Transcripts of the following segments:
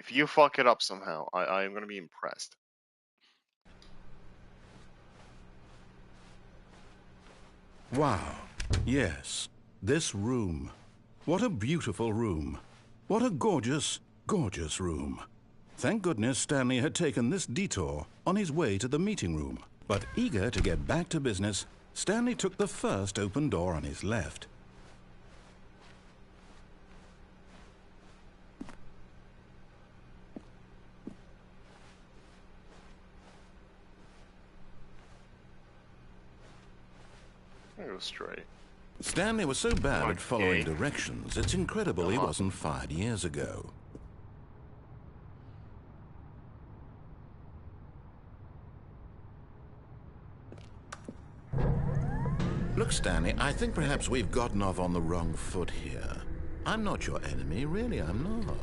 If you fuck it up somehow, I am gonna be impressed. Wow. Yes. This room. What a beautiful room. What a gorgeous, gorgeous room. Thank goodness Stanley had taken this detour on his way to the meeting room. But eager to get back to business, Stanley took the first open door on his left. Go straight. Stanley was so bad at following directions, it's incredible he wasn't fired years ago. Look, Stanley, I think perhaps we've gotten off on the wrong foot here. I'm not your enemy, really, I'm not.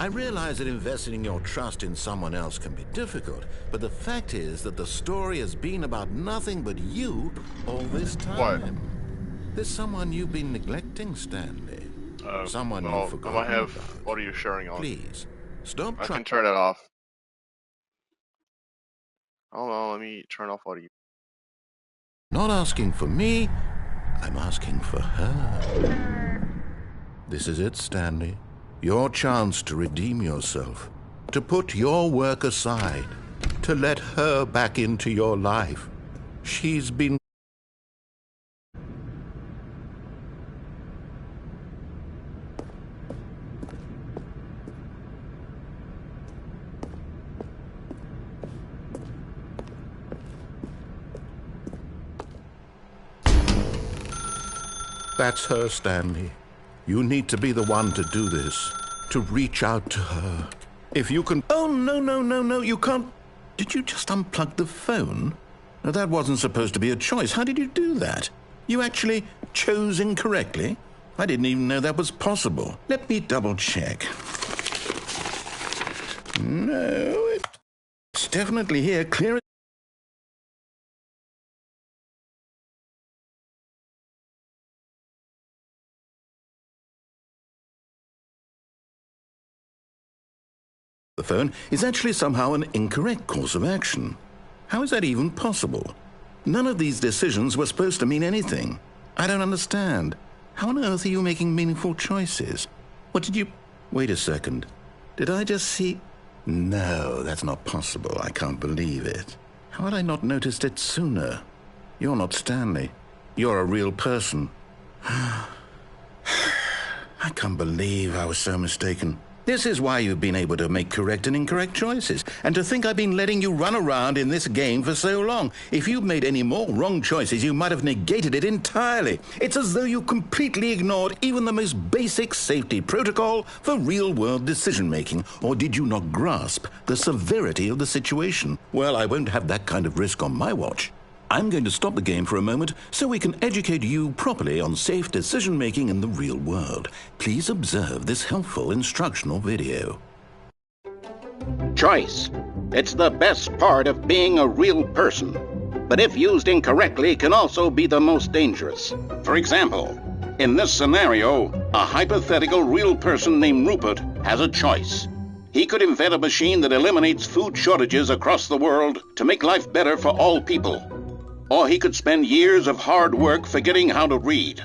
I realize that investing your trust in someone else can be difficult, but the fact is that the story has been about nothing but you all this time. What? There's someone you've been neglecting, Stanley. Someone you've forgotten I have about. audio sharing on? Please, stop I trying. can turn it off. Hold on, let me turn off audio. Not asking for me, I'm asking for her. This is it, Stanley. Your chance to redeem yourself, to put your work aside, to let her back into your life. She's been... That's her, Stanley. You need to be the one to do this, to reach out to her. If you can... Oh, no, you can't... Did you just unplug the phone? No, that wasn't supposed to be a choice. How did you do that? You actually chose incorrectly? I didn't even know that was possible. Let me double check. No, it's definitely here, clear. The phone is actually somehow an incorrect course of action. How is that even possible? None of these decisions were supposed to mean anything. I don't understand. How on earth are you making meaningful choices? What did you... Wait a second. Did I just see... No, that's not possible. I can't believe it. How had I not noticed it sooner? You're not Stanley. You're a real person. I can't believe I was so mistaken. This is why you've been able to make correct and incorrect choices. And to think I've been letting you run around in this game for so long. If you'd made any more wrong choices, you might have negated it entirely. It's as though you completely ignored even the most basic safety protocol for real-world decision-making. Or did you not grasp the severity of the situation? Well, I won't have that kind of risk on my watch. I'm going to stop the game for a moment so we can educate you properly on safe decision-making in the real world. Please observe this helpful instructional video. Choice. It's the best part of being a real person. But if used incorrectly, can also be the most dangerous. For example, in this scenario, a hypothetical real person named Rupert has a choice. He could invent a machine that eliminates food shortages across the world to make life better for all people. Or he could spend years of hard work forgetting how to read.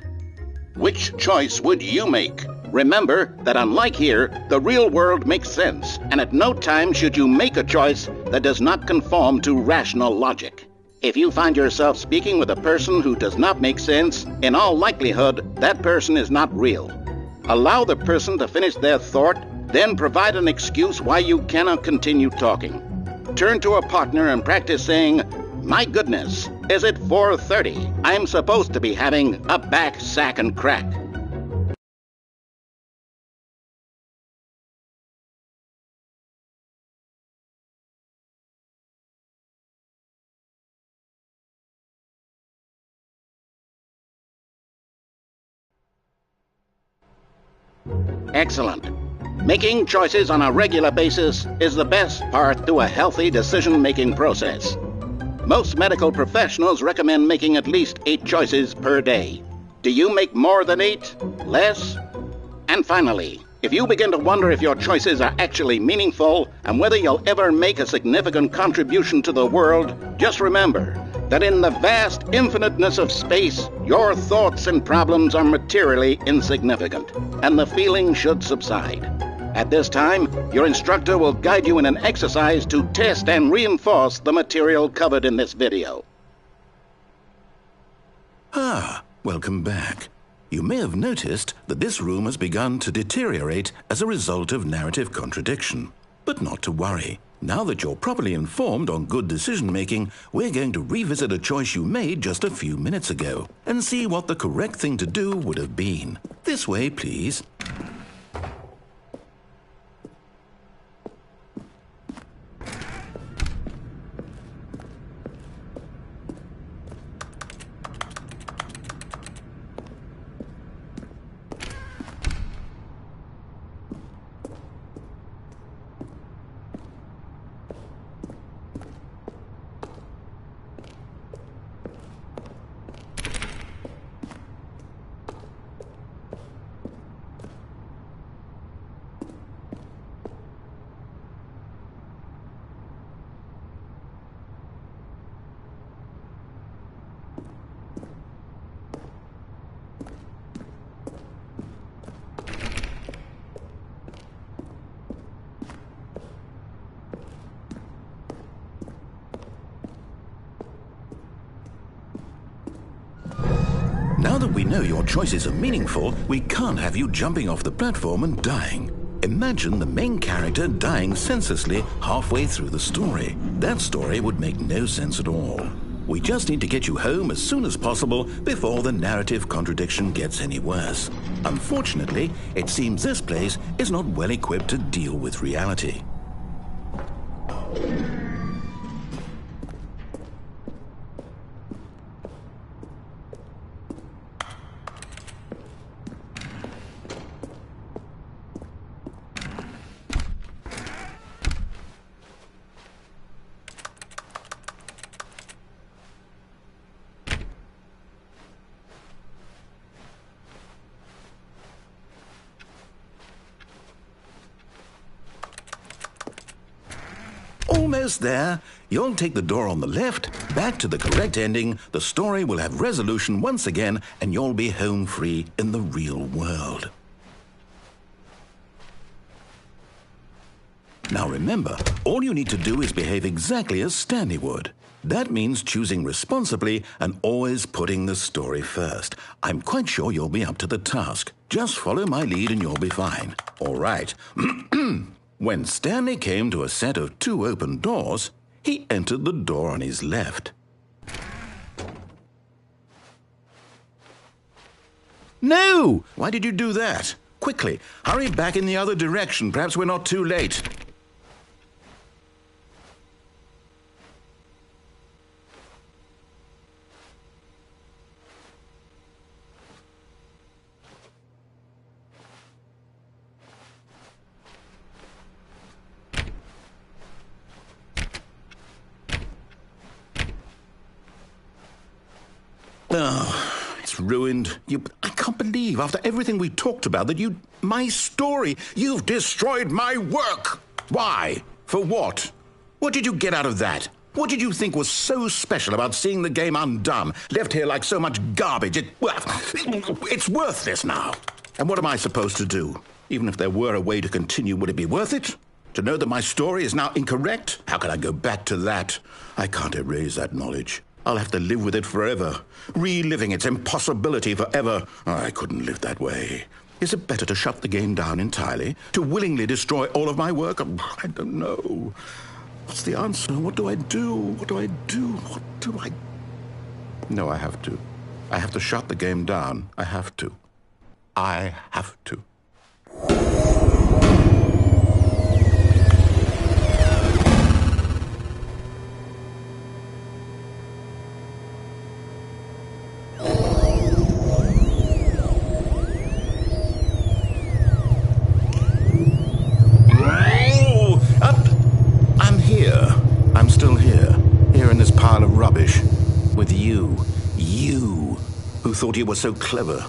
Which choice would you make? Remember that unlike here, the real world makes sense, and at no time should you make a choice that does not conform to rational logic. If you find yourself speaking with a person who does not make sense, in all likelihood, that person is not real. Allow the person to finish their thought, then provide an excuse why you cannot continue talking. Turn to a partner and practice saying, "My goodness, is it 4:30? I'm supposed to be having a back, sack, and crack." Excellent. Making choices on a regular basis is the best part to a healthy decision-making process. Most medical professionals recommend making at least 8 choices per day. Do you make more than 8? Less? And finally, If you begin to wonder if your choices are actually meaningful and whether you'll ever make a significant contribution to the world, just remember that in the vast infiniteness of space, your thoughts and problems are materially insignificant, and the feeling should subside. At this time, your instructor will guide you in an exercise to test and reinforce the material covered in this video. Welcome back. You may have noticed that this room has begun to deteriorate as a result of narrative contradiction. But not to worry. Now that you're properly informed on good decision-making, we're going to revisit a choice you made just a few minutes ago and see what the correct thing to do would have been. This way, please. Now that we know your choices are meaningful, we can't have you jumping off the platform and dying. Imagine the main character dying senselessly halfway through the story. That story would make no sense at all. We just need to get you home as soon as possible before the narrative contradiction gets any worse. Unfortunately, it seems this place is not well equipped to deal with reality. Almost there. You'll take the door on the left, back to the correct ending, the story will have resolution once again, and you'll be home free in the real world. Now remember, all you need to do is behave exactly as Stanley would. That means choosing responsibly and always putting the story first. I'm quite sure you'll be up to the task. Just follow my lead and you'll be fine. All right. When Stanley came to a set of 2 open doors, he entered the door on his left. No! Why did you do that? Quickly, hurry back in the other direction. Perhaps we're not too late. Oh, it's ruined. I can't believe, after everything we talked about, that my story, you've destroyed my work. Why? For what? What did you get out of that? What did you think was so special about seeing the game undone, left here like so much garbage? It's worthless now. And what am I supposed to do? Even if there were a way to continue, would it be worth it? To know that my story is now incorrect? How can I go back to that? I can't erase that knowledge. I'll have to live with it forever, reliving its impossibility forever. I couldn't live that way. Is it better to shut the game down entirely? To willingly destroy all of my work? I don't know. What's the answer? What do I do? What do I do? What do I... No, I have to. I have to shut the game down. I have to. I have to. I'm still here in this pile of rubbish, with you, who thought you were so clever.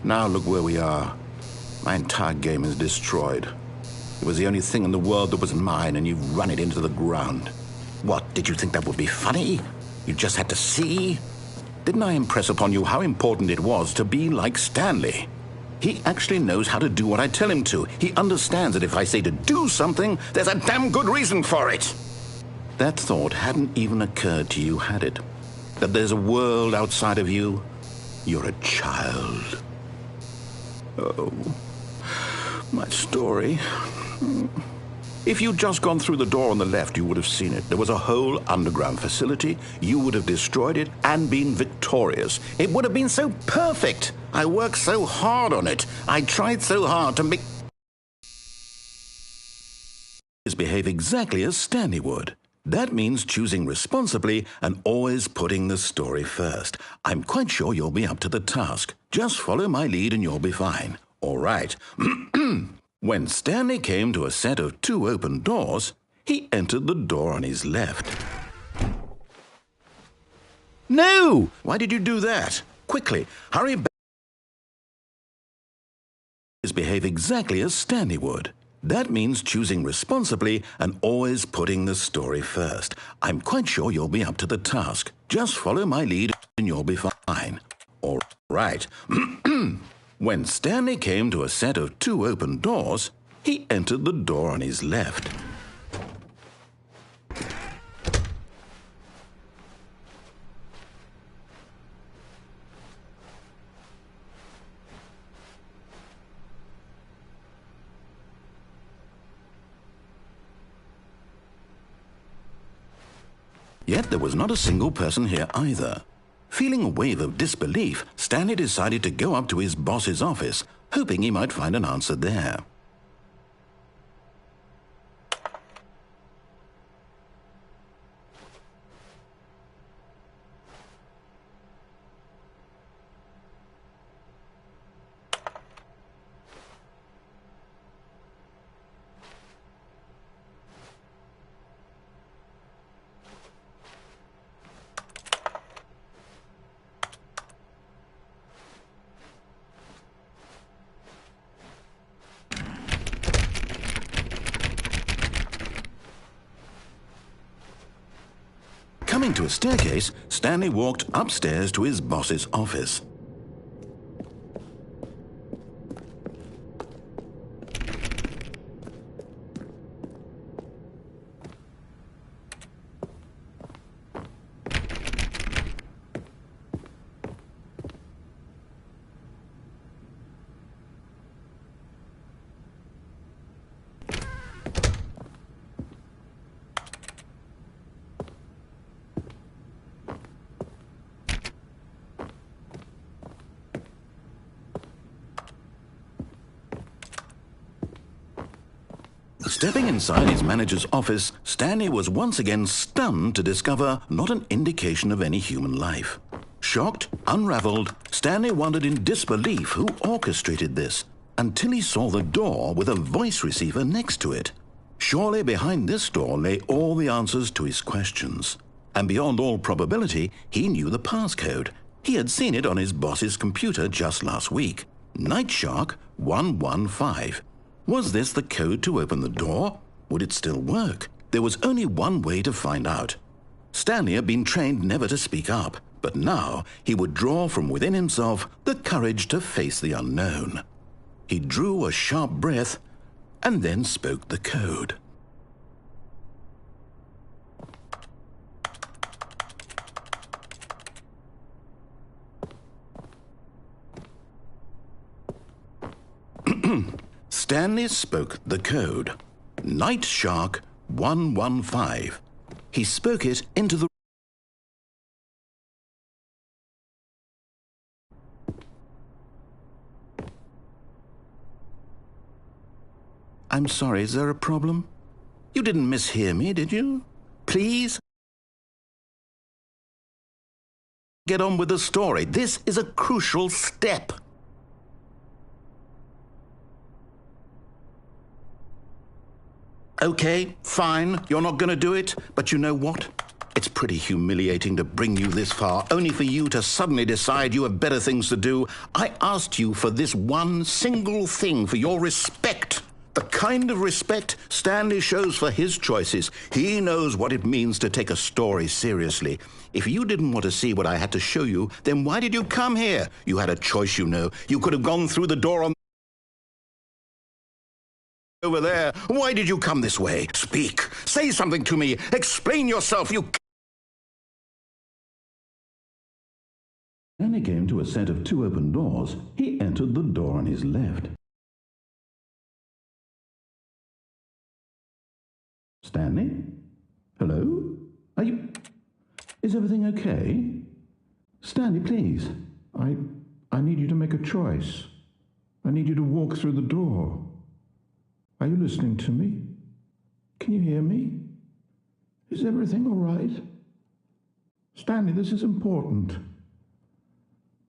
Now look where we are. My entire game is destroyed. It was the only thing in the world that was mine, and you've run it into the ground. What, did you think that would be funny? You just had to see? Didn't I impress upon you how important it was to be like Stanley? He actually knows how to do what I tell him to. He understands that if I say to do something, there's a damn good reason for it. That thought hadn't even occurred to you, had it? That there's a world outside of you? You're a child. Oh, my story. If you'd just gone through the door on the left, you would have seen it. There was a whole underground facility. You would have destroyed it and been victorious. It would have been so perfect. I worked so hard on it. I tried so hard to make behave exactly as Stanley would. That means choosing responsibly and always putting the story first. I'm quite sure you'll be up to the task. Just follow my lead and you'll be fine. All right. When Stanley came to a set of 2 open doors, he entered the door on his left. No! Why did you do that? Quickly, hurry back. Behave exactly as Stanley would. That means choosing responsibly and always putting the story first. I'm quite sure you'll be up to the task. Just follow my lead and you'll be fine. All right. When Stanley came to a set of 2 open doors, he entered the door on his left. Yet there was not a single person here either. Feeling a wave of disbelief, Stanley decided to go up to his boss's office, hoping he might find an answer there. Coming to a staircase, Stanley walked upstairs to his boss's office. Stepping inside his manager's office, Stanley was once again stunned to discover not an indication of any human life. Shocked, unraveled, Stanley wondered in disbelief who orchestrated this, until he saw the door with a voice receiver next to it. Surely behind this door lay all the answers to his questions. And beyond all probability, he knew the passcode. He had seen it on his boss's computer just last week. Nightshark 115. Was this the code to open the door? Would it still work? There was only one way to find out. Stanley had been trained never to speak up, but now he would draw from within himself the courage to face the unknown. He drew a sharp breath and then spoke the code. Stanley spoke the code. Nightshark 115. He spoke it into the... I'm sorry, is there a problem? You didn't mishear me, did you? Please? Get on with the story. This is a crucial step. Okay, fine, you're not going to do it, but you know what? It's pretty humiliating to bring you this far, only for you to suddenly decide you have better things to do. I asked you for this one single thing, for your respect. The kind of respect Stanley shows for his choices. He knows what it means to take a story seriously. If you didn't want to see what I had to show you, then why did you come here? You had a choice, you know. You could have gone through the door on over there. Why did you come this way? Speak. Say something to me. Explain yourself. When he came to a set of 2 open doors, he entered the door on his left. Stanley? Hello? Is everything okay? Stanley, please. I need you to make a choice. I need you to walk through the door. Are you listening to me? Can you hear me? Is everything all right? Stanley, this is important.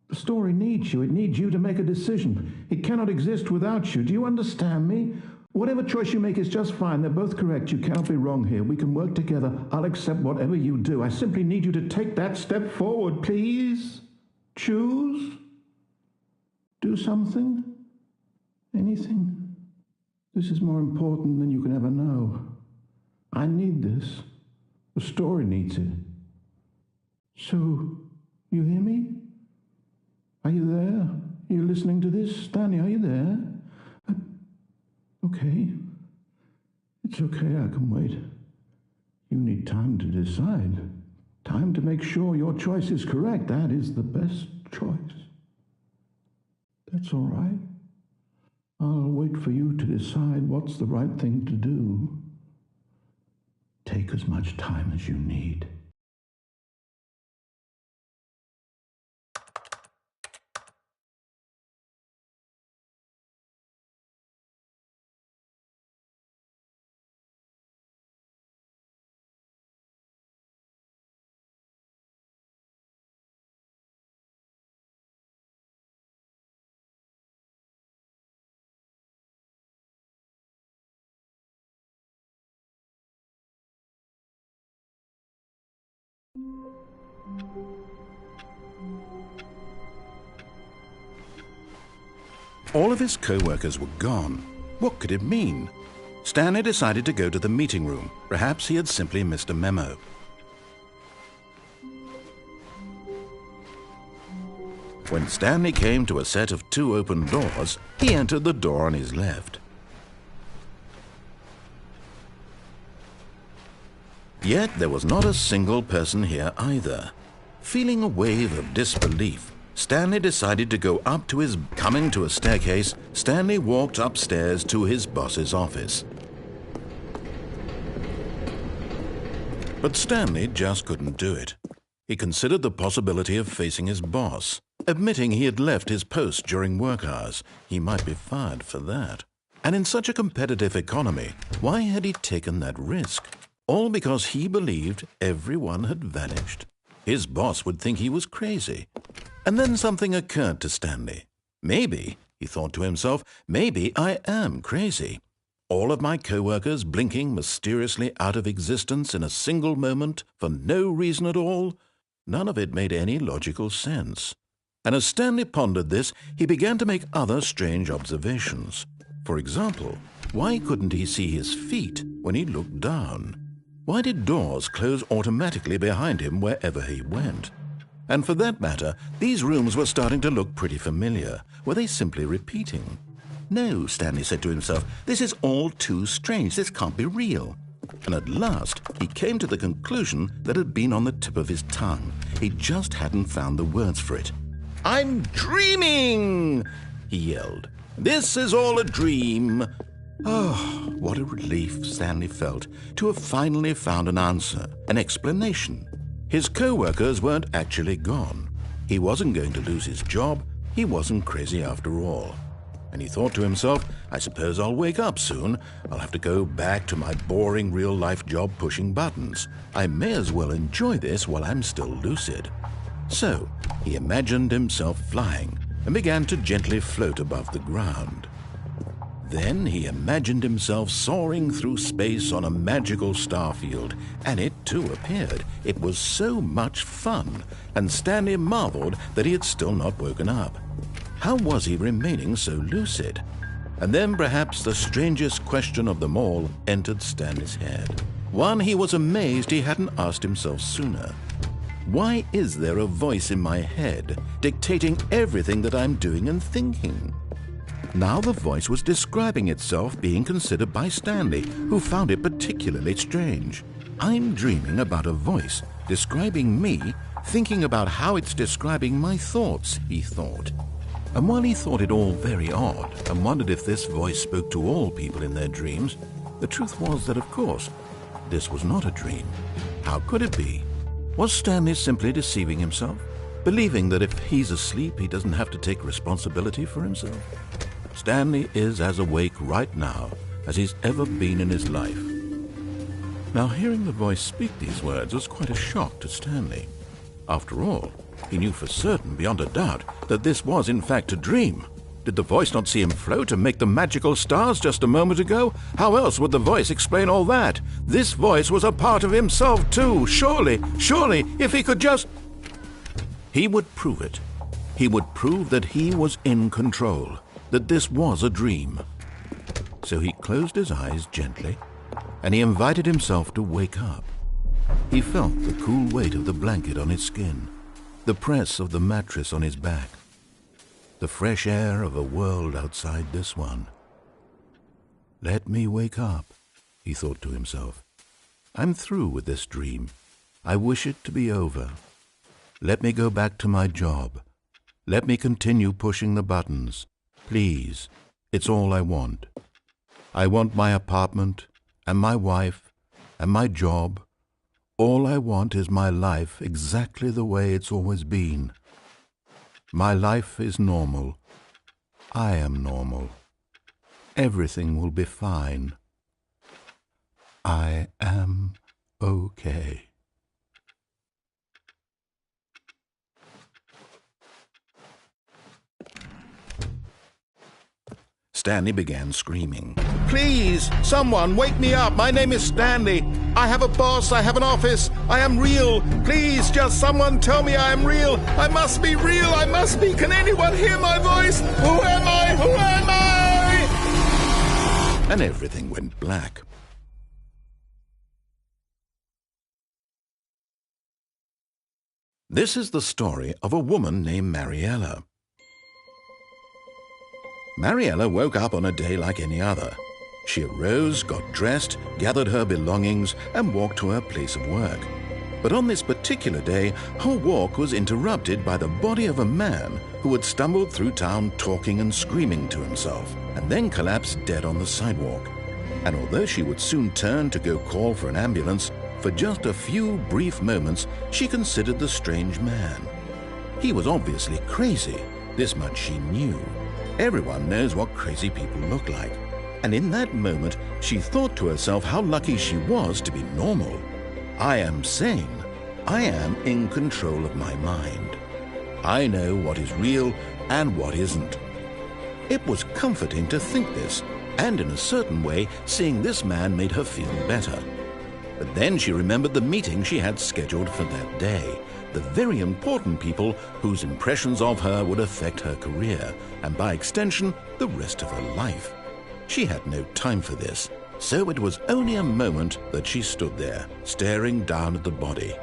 The story needs you. It needs you to make a decision. It cannot exist without you. Do you understand me? Whatever choice you make is just fine. They're both correct. You cannot be wrong here. We can work together. I'll accept whatever you do. I simply need you to take that step forward, please. Choose. Do something. Anything. This is more important than you can ever know. I need this. The story needs it. So, you hear me? Are you there? Are you listening to this? Stanley, are you there? Okay. It's okay, I can wait. You need time to decide. Time to make sure your choice is correct. That is the best choice. That's all right. I'll wait for you to decide what's the right thing to do. Take as much time as you need. All of his co-workers were gone. What could it mean? Stanley decided to go to the meeting room. Perhaps he had simply missed a memo. When Stanley came to a set of 2 open doors, he entered the door on his left. Yet there was not a single person here either. Feeling a wave of disbelief, Stanley decided to go up to his... Coming to a staircase, Stanley walked upstairs to his boss's office. But Stanley just couldn't do it. He considered the possibility of facing his boss. Admitting he had left his post during work hours, he might be fired for that. And in such a competitive economy, why had he taken that risk? All because he believed everyone had vanished. His boss would think he was crazy. And then something occurred to Stanley. Maybe, he thought to himself, maybe I am crazy. All of my co-workers blinking mysteriously out of existence in a single moment for no reason at all. None of it made any logical sense. And as Stanley pondered this, he began to make other strange observations. For example, why couldn't he see his feet when he looked down? Why did doors close automatically behind him wherever he went? And for that matter, these rooms were starting to look pretty familiar. Were they simply repeating? No, Stanley said to himself, this is all too strange. This can't be real. And at last, he came to the conclusion that had been on the tip of his tongue. He just hadn't found the words for it. I'm dreaming, he yelled. This is all a dream. Oh, what a relief Stanley felt to have finally found an answer, an explanation. His co-workers weren't actually gone. He wasn't going to lose his job. He wasn't crazy after all. And he thought to himself, I suppose I'll wake up soon. I'll have to go back to my boring real-life job pushing buttons. I may as well enjoy this while I'm still lucid. So he imagined himself flying and began to gently float above the ground. Then he imagined himself soaring through space on a magical starfield, and it too appeared. It was so much fun, and Stanley marveled that he had still not woken up. How was he remaining so lucid? And then perhaps the strangest question of them all entered Stanley's head. One he was amazed he hadn't asked himself sooner. Why is there a voice in my head dictating everything that I'm doing and thinking? Now the voice was describing itself being considered by Stanley, who found it particularly strange. I'm dreaming about a voice describing me, thinking about how it's describing my thoughts, he thought. And while he thought it all very odd and wondered if this voice spoke to all people in their dreams, the truth was that, of course, this was not a dream. How could it be? Was Stanley simply deceiving himself, believing that if he's asleep he doesn't have to take responsibility for himself? Stanley is as awake right now as he's ever been in his life. Now, hearing the voice speak these words was quite a shock to Stanley. After all, he knew for certain, beyond a doubt, that this was in fact a dream. Did the voice not see him float and make the magical stars just a moment ago? How else would the voice explain all that? This voice was a part of himself too. Surely, if he could just... He would prove it. He would prove that he was in control, that this was a dream. So he closed his eyes gently, and he invited himself to wake up. He felt the cool weight of the blanket on his skin, the press of the mattress on his back, the fresh air of a world outside this one. Let me wake up, he thought to himself. I'm through with this dream. I wish it to be over. Let me go back to my job. Let me continue pushing the buttons. Please, it's all I want. I want my apartment, and my wife, and my job. All I want is my life exactly the way it's always been. My life is normal. I am normal. Everything will be fine. I am okay. Stanley began screaming. Please, someone, wake me up. My name is Stanley. I have a boss. I have an office. I am real. Please, just someone tell me I am real. I must be real. I must be. Can anyone hear my voice? Who am I? Who am I? And everything went black. This is the story of a woman named Mariella. Mariella woke up on a day like any other. She arose, got dressed, gathered her belongings, and walked to her place of work. But on this particular day, her walk was interrupted by the body of a man who had stumbled through town talking and screaming to himself, and then collapsed dead on the sidewalk. And although she would soon turn to go call for an ambulance, for just a few brief moments she considered the strange man. He was obviously crazy, this much she knew. Everyone knows what crazy people look like. And in that moment, she thought to herself how lucky she was to be normal. I am sane. I am in control of my mind. I know what is real and what isn't. It was comforting to think this, and in a certain way, seeing this man made her feel better. But then she remembered the meeting she had scheduled for that day. The very important people whose impressions of her would affect her career, and by extension, the rest of her life. She had no time for this, so it was only a moment that she stood there, staring down at the body.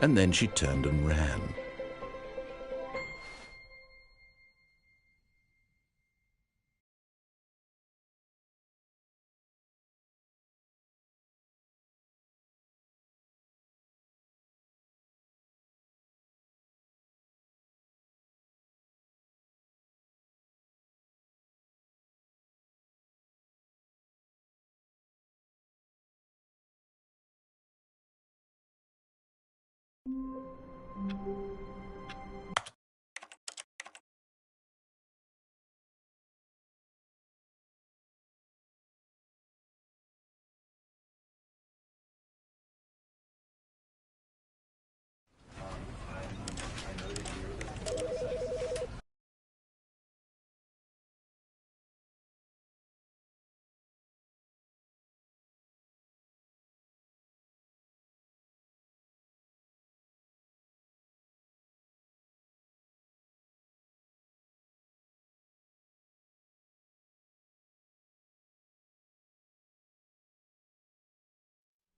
And then she turned and ran.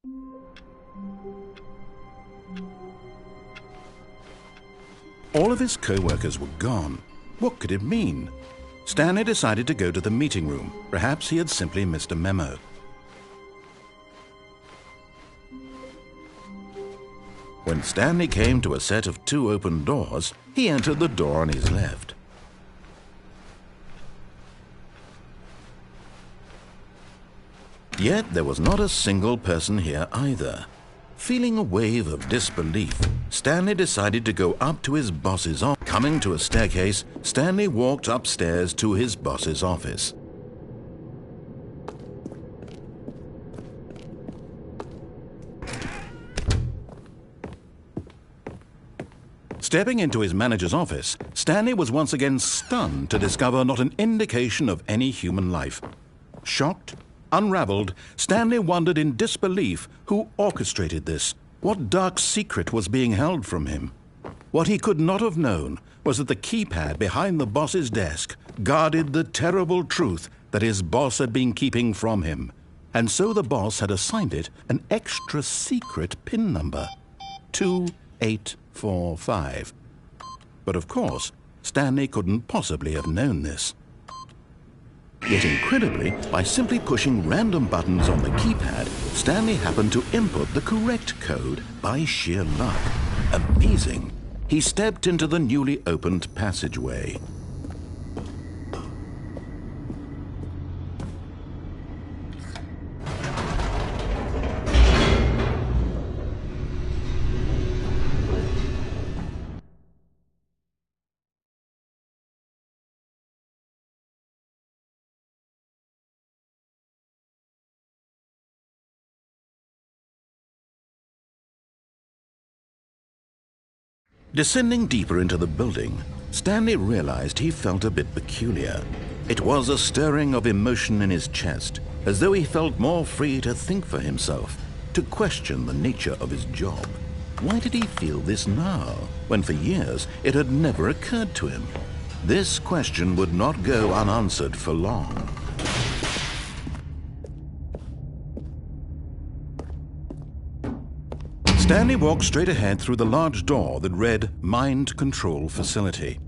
All of his co-workers were gone. What could it mean? Stanley decided to go to the meeting room. Perhaps he had simply missed a memo. When Stanley came to a set of 2 open doors, he entered the door on his left. Yet there was not a single person here either. Feeling a wave of disbelief, Stanley decided to go up to his boss's office. Coming to a staircase, Stanley walked upstairs to his boss's office. Stepping into his manager's office, Stanley was once again stunned to discover not an indication of any human life. Shocked, unraveled, Stanley wondered in disbelief who orchestrated this. What dark secret was being held from him? What he could not have known was that the keypad behind the boss's desk guarded the terrible truth that his boss had been keeping from him. And so the boss had assigned it an extra secret PIN number, 2845. But of course, Stanley couldn't possibly have known this. Yet incredibly, by simply pushing random buttons on the keypad, Stanley happened to input the correct code by sheer luck. Amazing. He stepped into the newly opened passageway. Descending deeper into the building, Stanley realized he felt a bit peculiar. It was a stirring of emotion in his chest, as though he felt more free to think for himself, to question the nature of his job. Why did he feel this now, when for years it had never occurred to him? This question would not go unanswered for long. Stanley walked straight ahead through the large door that read Mind Control Facility.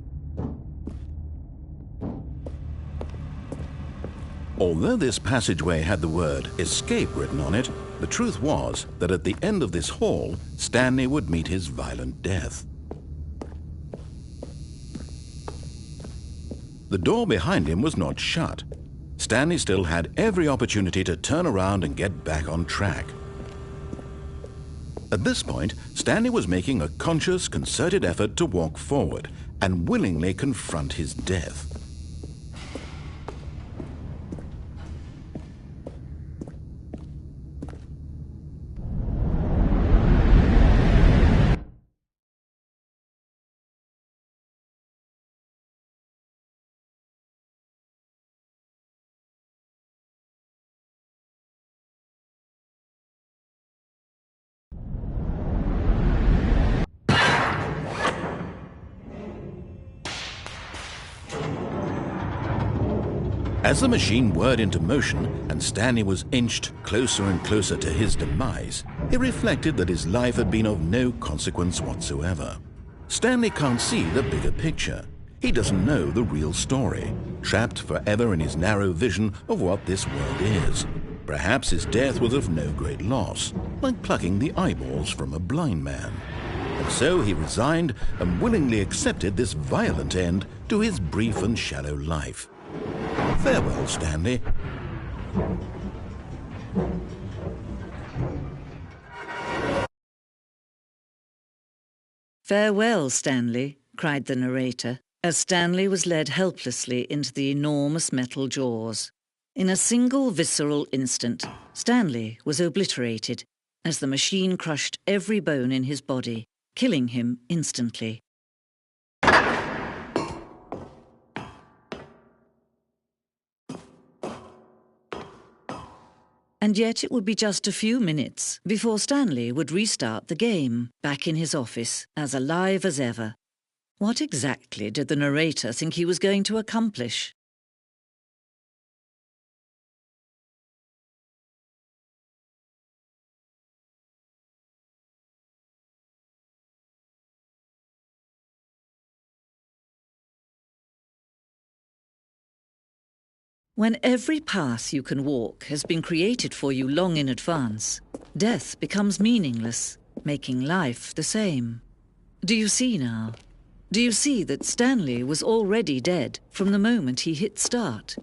Although this passageway had the word Escape written on it, the truth was that at the end of this hall, Stanley would meet his violent death. The door behind him was not shut. Stanley still had every opportunity to turn around and get back on track. At this point, Stanley was making a conscious, concerted effort to walk forward and willingly confront his death. As the machine whirred into motion and Stanley was inched closer and closer to his demise, he reflected that his life had been of no consequence whatsoever. Stanley can't see the bigger picture. He doesn't know the real story, trapped forever in his narrow vision of what this world is. Perhaps his death was of no great loss, like plucking the eyeballs from a blind man. And so he resigned and willingly accepted this violent end to his brief and shallow life. Farewell, Stanley. "Farewell, Stanley," cried the narrator, as Stanley was led helplessly into the enormous metal jaws. In a single visceral instant, Stanley was obliterated as the machine crushed every bone in his body, killing him instantly. And yet it would be just a few minutes before Stanley would restart the game, back in his office, as alive as ever. What exactly did the narrator think he was going to accomplish? When every path you can walk has been created for you long in advance, death becomes meaningless, making life the same. Do you see now? Do you see that Stanley was already dead from the moment he hit start?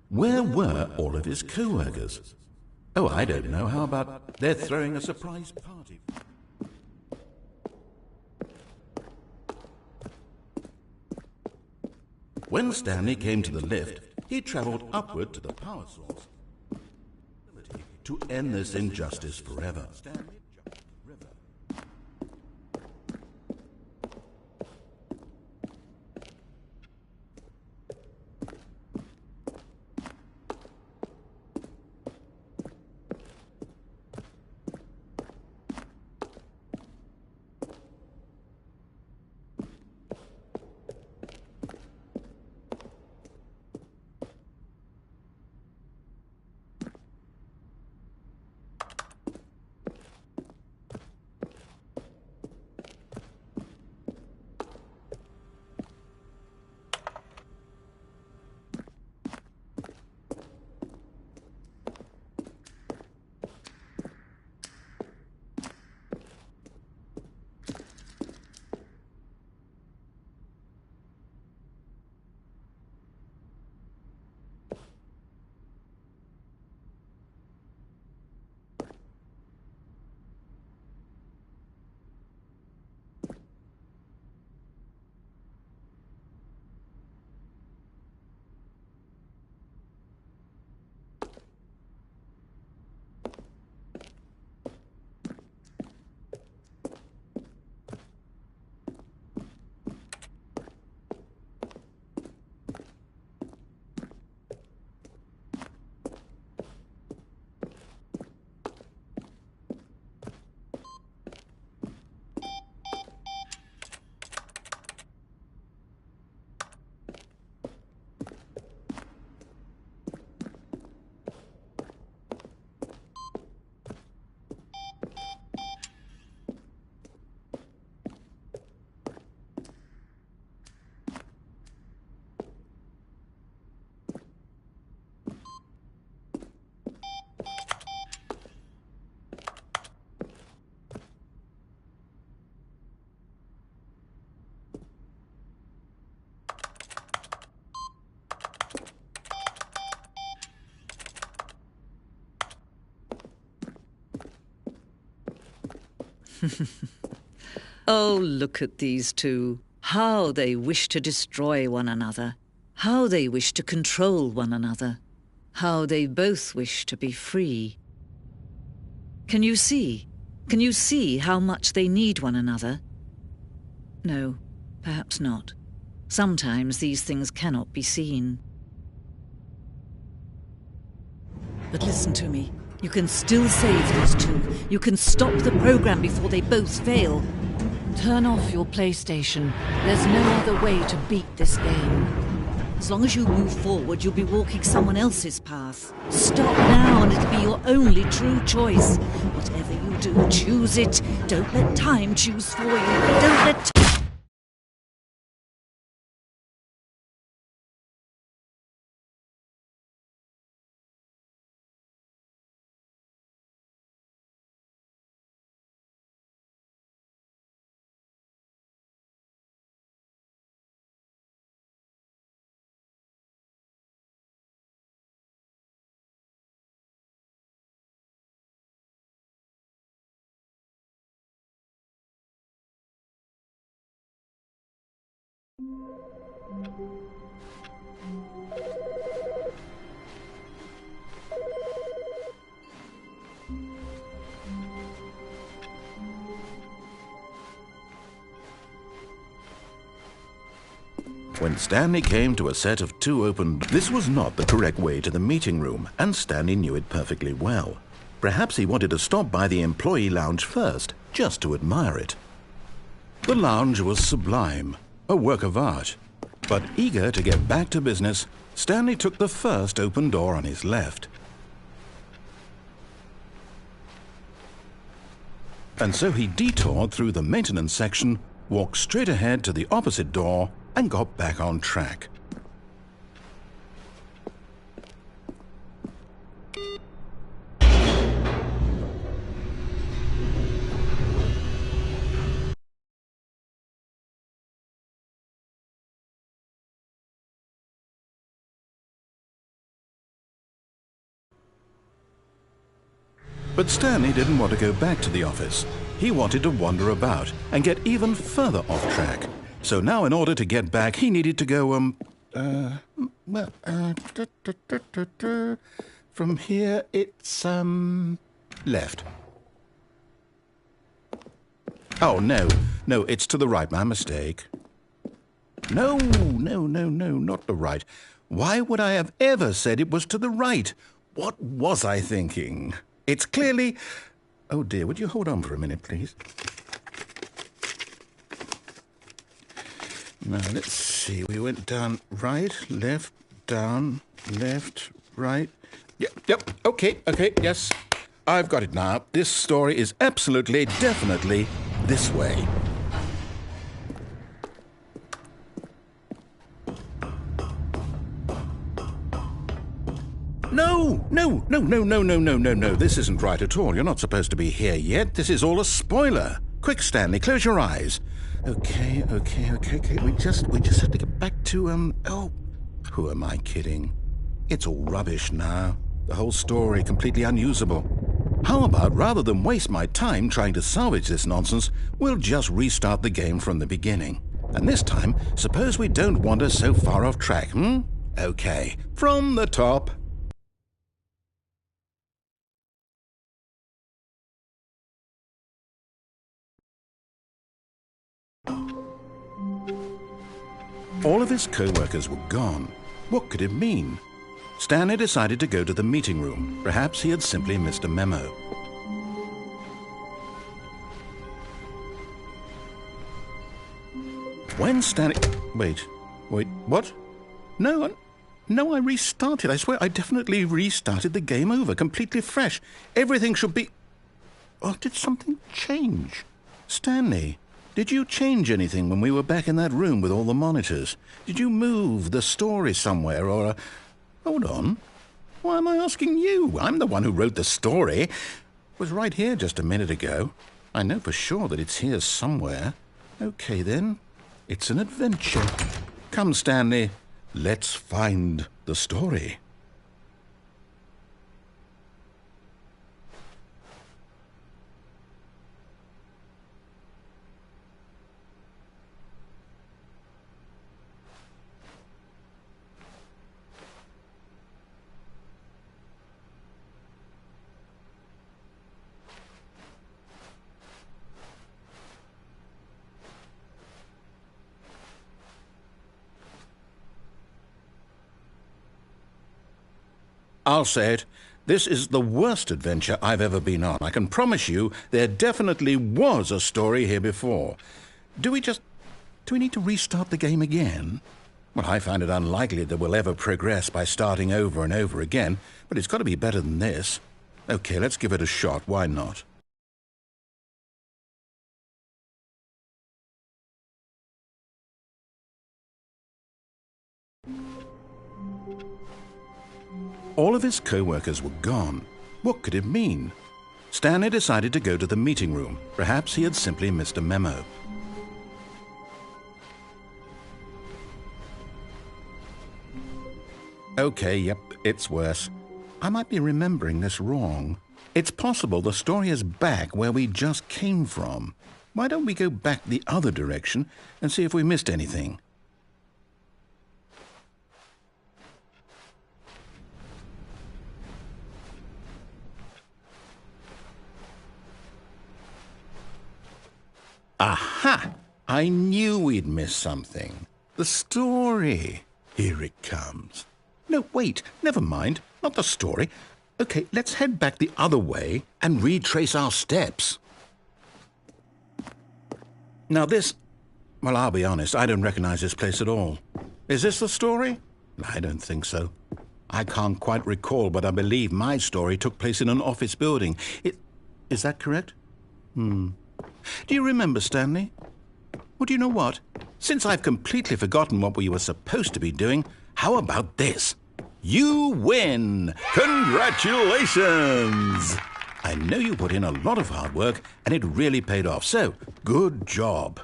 Where were all of his co-workers? Oh, I don't know. How about they're throwing a surprise party? When Stanley came to the lift, he travelled upward to the power source to end this injustice forever. Oh, look at these two. How they wish to destroy one another. How they wish to control one another. How they both wish to be free. Can you see? Can you see how much they need one another? No, perhaps not. Sometimes these things cannot be seen. But listen to me. You can still save these two. You can stop the program before they both fail. Turn off your PlayStation. There's no other way to beat this game. As long as you move forward, you'll be walking someone else's path. Stop now and it'll be your only true choice. Whatever you do, choose it. Don't let time choose for you. Don't let When Stanley came to a set of 2 open, this was not the correct way to the meeting room, and Stanley knew it perfectly well. Perhaps he wanted to stop by the employee lounge first, just to admire it. The lounge was sublime, a work of art. But eager to get back to business, Stanley took the first open door on his left. And so he detoured through the maintenance section, walked straight ahead to the opposite door, and got back on track. But Stanley didn't want to go back to the office. He wanted to wander about and get even further off track. So now in order to get back, he needed to go, from here it's, left. Oh, no, it's to the right, my mistake. No, not the right. Why would I have ever said it was to the right? What was I thinking? It's clearly... Oh dear, would you hold on for a minute, please? Now, let's see. We went down right, left, down, left, right. Yep, okay, yes. I've got it now. This story is absolutely, definitely this way. No. This isn't right at all. You're not supposed to be here yet. This is all a spoiler. Quick, Stanley, close your eyes. Okay. We just have to get back to, oh, who am I kidding? It's all rubbish now. The whole story completely unusable. How about, rather than waste my time trying to salvage this nonsense, we'll just restart the game from the beginning. And this time, suppose we don't wander so far off track, Okay, from the top. All of his co-workers were gone. What could it mean? Stanley decided to go to the meeting room. Perhaps he had simply missed a memo. When Stanley... Wait, what? No, I restarted. I swear, I definitely restarted the game over, completely fresh. Everything should be... Oh, did something change? Stanley, did you change anything when we were back in that room with all the monitors? Did you move the story somewhere, or... Hold on. Why am I asking you? I'm the one who wrote the story. It was right here just a minute ago. I know for sure that it's here somewhere. Okay, then. It's an adventure. Come, Stanley. Let's find the story. I'll say it. This is the worst adventure I've ever been on. I can promise you there definitely was a story here before. Do we need to restart the game again? Well, I find it unlikely that we'll ever progress by starting over and over again, but it's got to be better than this. Okay, let's give it a shot. Why not? All of his co-workers were gone. What could it mean? Stanley decided to go to the meeting room. Perhaps he had simply missed a memo. Okay, yep, it's worse. I might be remembering this wrong. It's possible the story is back where we just came from. Why don't we go back the other direction and see if we missed anything? Aha! I knew we'd miss something. The story. Here it comes. No, wait, never mind. Not the story. Okay, let's head back the other way and retrace our steps. Now this... Well, I'll be honest, I don't recognize this place at all. Is this the story? I don't think so. I can't quite recall, but I believe my story took place in an office building. Is that correct? Do you remember, Stanley? Well, do you know what? Since I've completely forgotten what we were supposed to be doing, how about this? You win! Congratulations! I know you put in a lot of hard work, and it really paid off, so good job.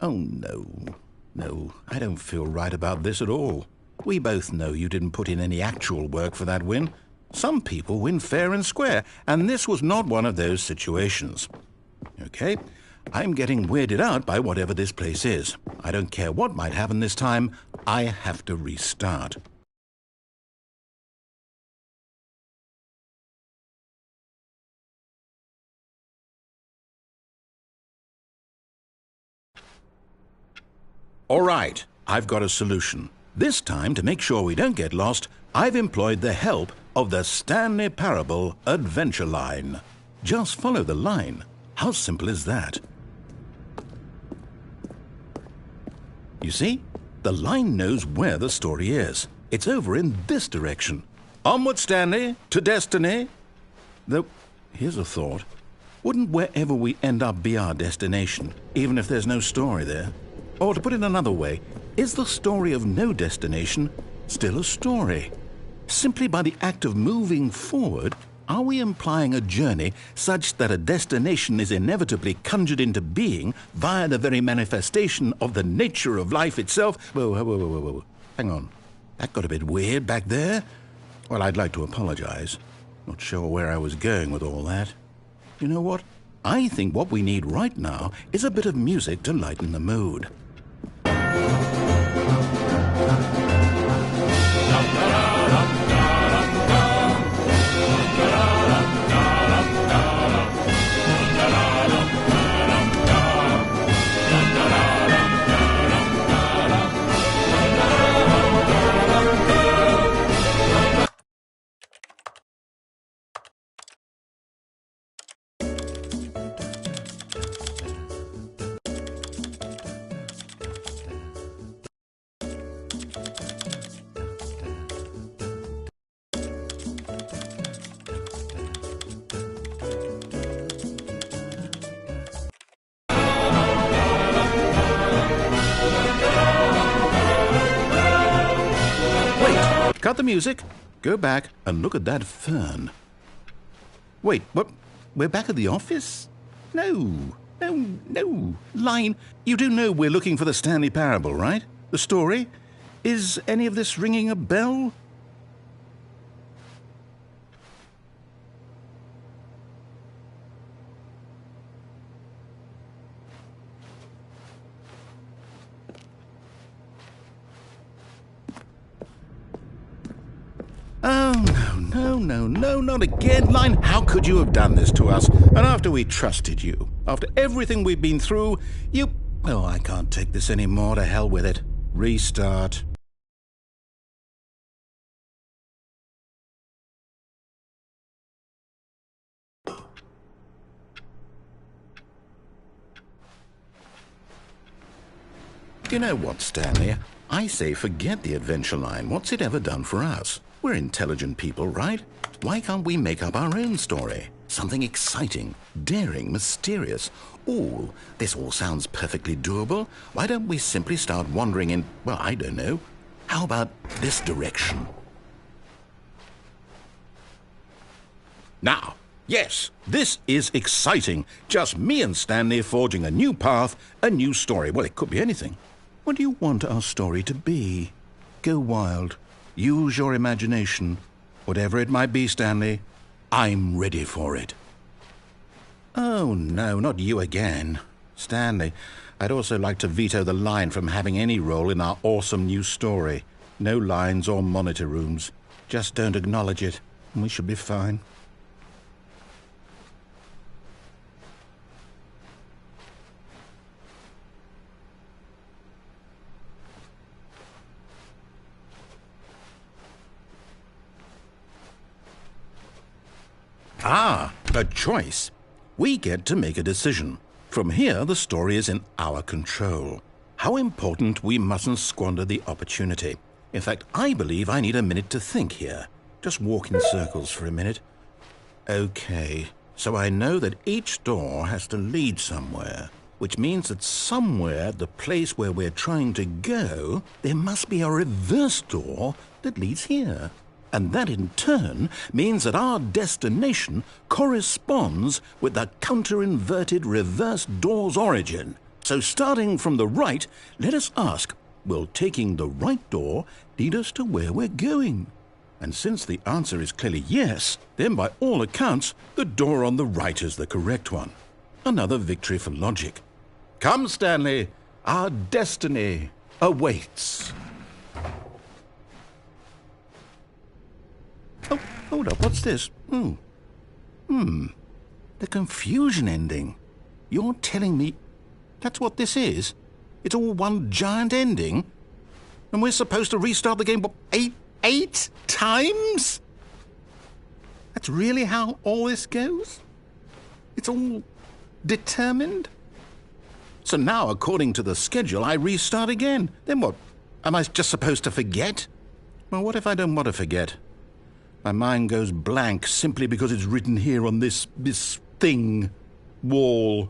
Oh, no. No, I don't feel right about this at all. We both know you didn't put in any actual work for that win. Some people win fair and square, and this was not one of those situations. Okay, I'm getting weirded out by whatever this place is. I don't care what might happen this time. I have to restart. All right, I've got a solution. This time, to make sure we don't get lost, I've employed the help of the Stanley Parable Adventure Line. Just follow the line. How simple is that? You see? The line knows where the story is. It's over in this direction. Onward, Stanley, to destiny. Though, here's a thought. Wouldn't wherever we end up be our destination, even if there's no story there? Or to put it another way, is the story of no destination still a story? Simply by the act of moving forward, are we implying a journey such that a destination is inevitably conjured into being via the very manifestation of the nature of life itself? Whoa. Hang on. That got a bit weird back there. Well, I'd like to apologize. Not sure where I was going with all that. You know what? I think what we need right now is a bit of music to lighten the mood. Cut the music, go back and look at that fern. Wait, what? We're back at the office? No. Line, you do know we're looking for the Stanley Parable, right? The story? Is any of this ringing a bell? Oh, no, not again. Line, how could you have done this to us? And after we trusted you, after everything we've been through, you... Oh, I can't take this anymore. To hell with it. Restart. You know what, Stanley? I say forget the adventure line. What's it ever done for us? We're intelligent people, right? Why can't we make up our own story? Something exciting, daring, mysterious. Ooh, this all sounds perfectly doable. Why don't we simply start wandering in, well, I don't know. How about this direction? Now, yes, this is exciting. Just me and Stanley forging a new path, a new story. Well, it could be anything. What do you want our story to be? Go wild. Use your imagination. Whatever it might be, Stanley, I'm ready for it. Oh, no, not you again. Stanley, I'd also like to veto the line from having any role in our awesome new story. No lines or monitor rooms. Just don't acknowledge it, and we should be fine. Ah, a choice. We get to make a decision. From here, the story is in our control. How important we mustn't squander the opportunity. In fact, I believe I need a minute to think here. Just walk in circles for a minute. Okay, so I know that each door has to lead somewhere, which means that somewhere, the place where we're trying to go, there must be a reverse door that leads here. And that in turn means that our destination corresponds with the counter-inverted reverse door's origin. So starting from the right, let us ask, will taking the right door lead us to where we're going? And since the answer is clearly yes, then by all accounts, the door on the right is the correct one. Another victory for logic. Come, Stanley, our destiny awaits. Oh, hold up, what's this? The confusion ending. You're telling me that's what this is? It's all one giant ending? And we're supposed to restart the game, what, eight times? That's really how all this goes? It's all determined? So now, according to the schedule, I restart again. Then what? Am I just supposed to forget? Well, what if I don't want to forget? My mind goes blank simply because it's written here on this thing, wall.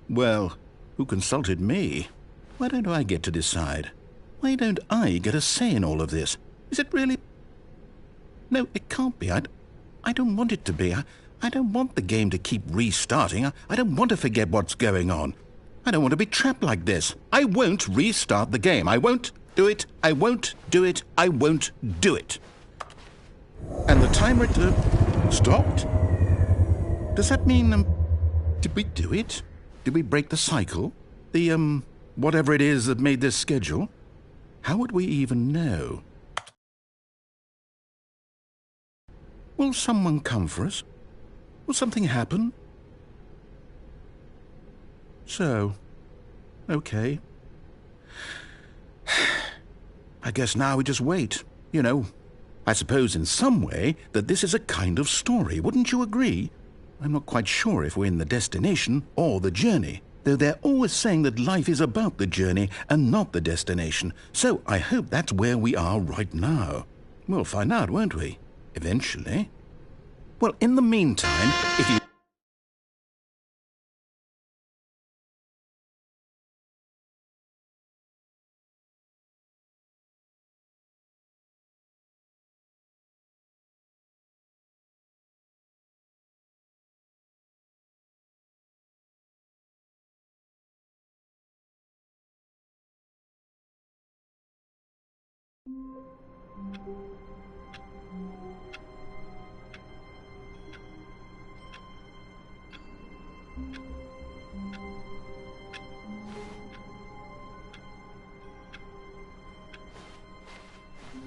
Well, who consulted me? Why don't I get to decide? Why don't I get a say in all of this? Is it really? No, it can't be. I don't want it to be. I don't want the game to keep restarting. I don't want to forget what's going on. I don't want to be trapped like this. I won't restart the game. I won't do it. I won't do it. I won't do it. And the timer stopped? Does that mean, did we do it? Did we break the cycle? The, whatever it is that made this schedule? How would we even know? Will someone come for us? Will something happen? So, okay. I guess now we just wait, you know. I suppose in some way that this is a kind of story, wouldn't you agree? I'm not quite sure if we're in the destination or the journey, though they're always saying that life is about the journey and not the destination, so I hope that's where we are right now. We'll find out, won't we? Eventually. Well, in the meantime, if you...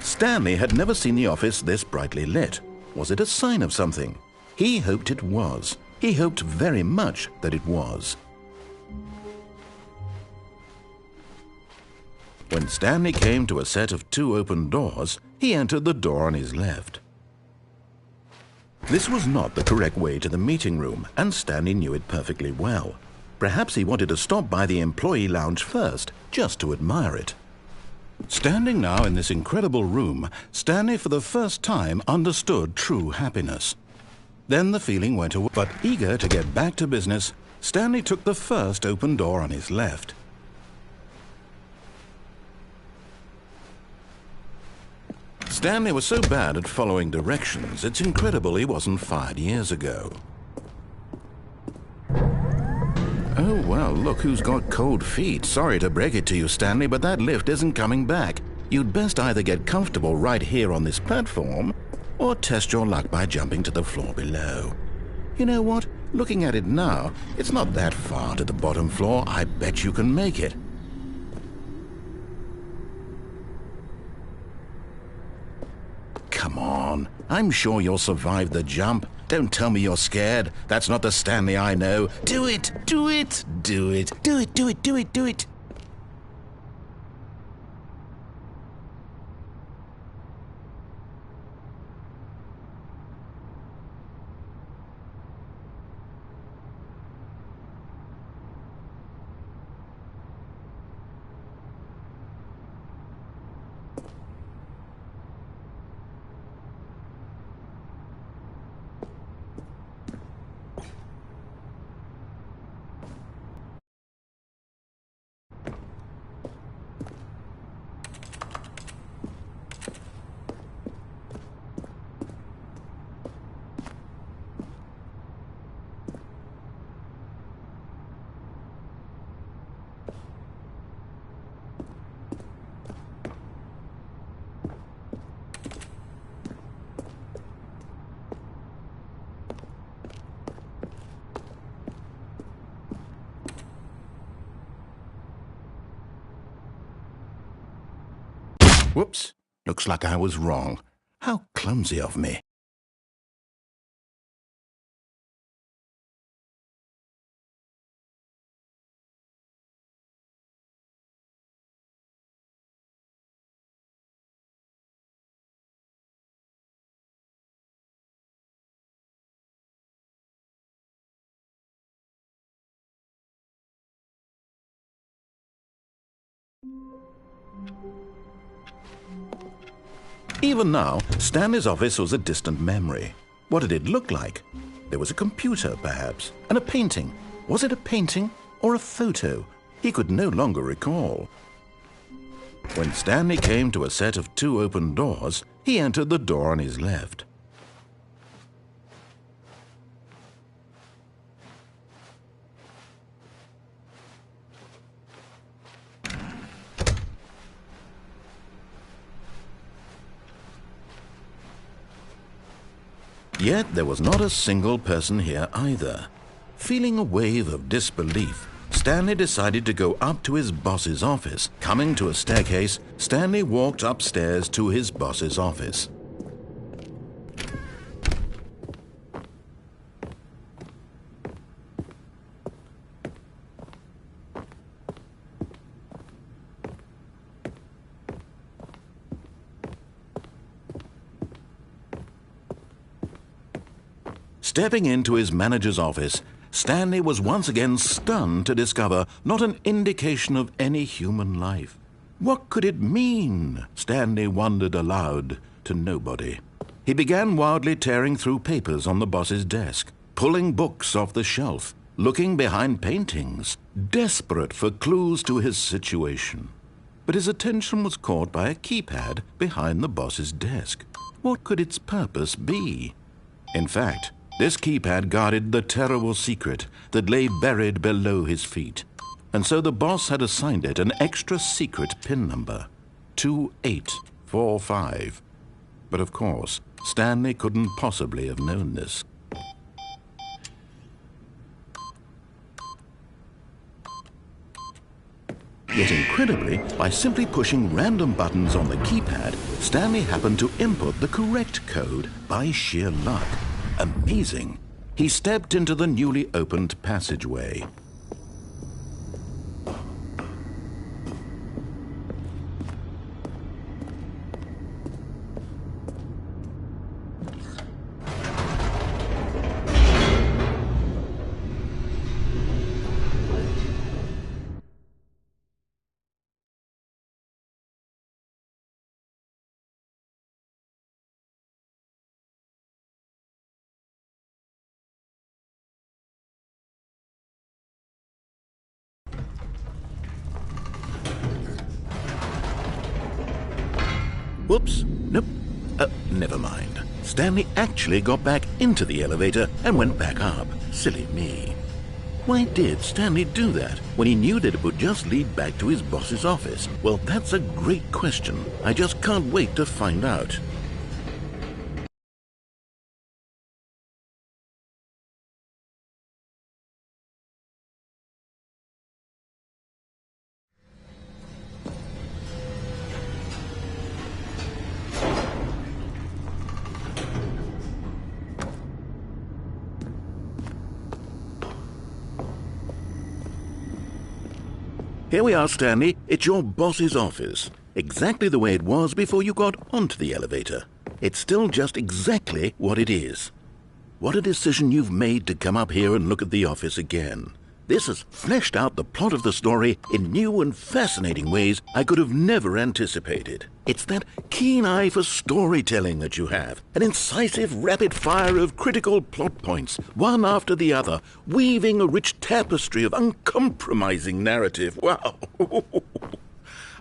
Stanley had never seen the office this brightly lit. Was it a sign of something? He hoped it was. He hoped very much that it was. When Stanley came to a set of 2 open doors, he entered the door on his left. This was not the correct way to the meeting room, and Stanley knew it perfectly well. Perhaps he wanted to stop by the employee lounge first, just to admire it. Standing now in this incredible room, Stanley for the first time understood true happiness. Then the feeling went away, but eager to get back to business, Stanley took the first open door on his left. Stanley was so bad at following directions, it's incredible he wasn't fired years ago. Oh, well, look who's got cold feet. Sorry to break it to you, Stanley, but that lift isn't coming back. You'd best either get comfortable right here on this platform, or test your luck by jumping to the floor below. You know what? Looking at it now, it's not that far to the bottom floor. I bet you can make it. Come on. I'm sure you'll survive the jump. Don't tell me you're scared. That's not the Stanley I know. Do it! Do it! Do it! Do it! Do it! Do it! Do it! Whoops. Looks like I was wrong. How clumsy of me. Even now, Stanley's office was a distant memory. What did it look like? There was a computer, perhaps, and a painting. Was it a painting or a photo? He could no longer recall. When Stanley came to a set of 2 open doors, he entered the door on his left. Yet there was not a single person here either. Feeling a wave of disbelief, Stanley decided to go up to his boss's office. Coming to a staircase, Stanley walked upstairs to his boss's office. Stepping into his manager's office, Stanley was once again stunned to discover not an indication of any human life. What could it mean? Stanley wondered aloud to nobody. He began wildly tearing through papers on the boss's desk, pulling books off the shelf, looking behind paintings, desperate for clues to his situation. But his attention was caught by a keypad behind the boss's desk. What could its purpose be? In fact, this keypad guarded the terrible secret that lay buried below his feet. And so the boss had assigned it an extra secret PIN number, 2845. But of course, Stanley couldn't possibly have known this. Yet incredibly, by simply pushing random buttons on the keypad, Stanley happened to input the correct code by sheer luck. Amazing. He stepped into the newly opened passageway. Whoops. Nope. Never mind. Stanley actually got back into the elevator and went back up. Silly me. Why did Stanley do that when he knew that it would just lead back to his boss's office? Well, that's a great question. I just can't wait to find out. Here we are, Stanley. It's your boss's office. Exactly the way it was before you got onto the elevator. It's still just exactly what it is. What a decision you've made to come up here and look at the office again. This has fleshed out the plot of the story in new and fascinating ways I could have never anticipated. It's that keen eye for storytelling that you have, an incisive rapid fire of critical plot points, one after the other, weaving a rich tapestry of uncompromising narrative. Wow!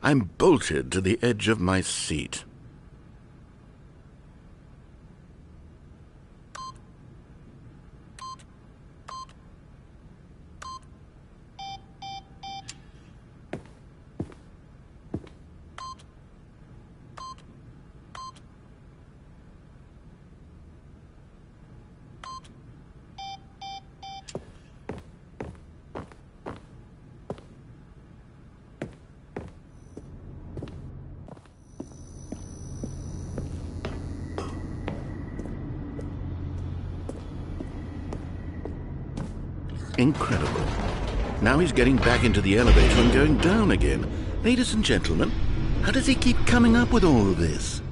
I'm bolted to the edge of my seat. Incredible. Now he's getting back into the elevator and going down again. Ladies and gentlemen, how does he keep coming up with all of this?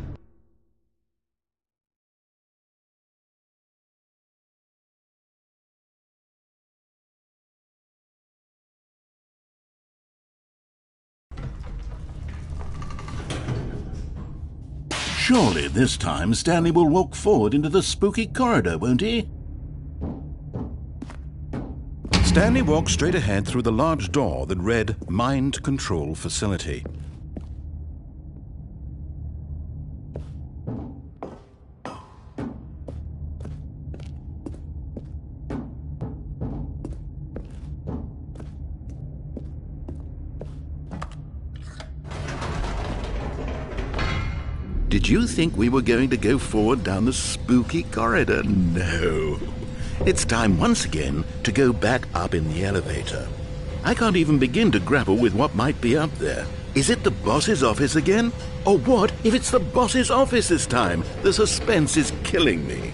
Surely this time Stanley will walk forward into the spooky corridor, won't he? Stanley walked straight ahead through the large door that read Mind Control Facility. Did you think we were going to go forward down the spooky corridor? No. It's time once again to go back up in the elevator. I can't even begin to grapple with what might be up there. Is it the boss's office again? Or what if it's the boss's office this time? The suspense is killing me.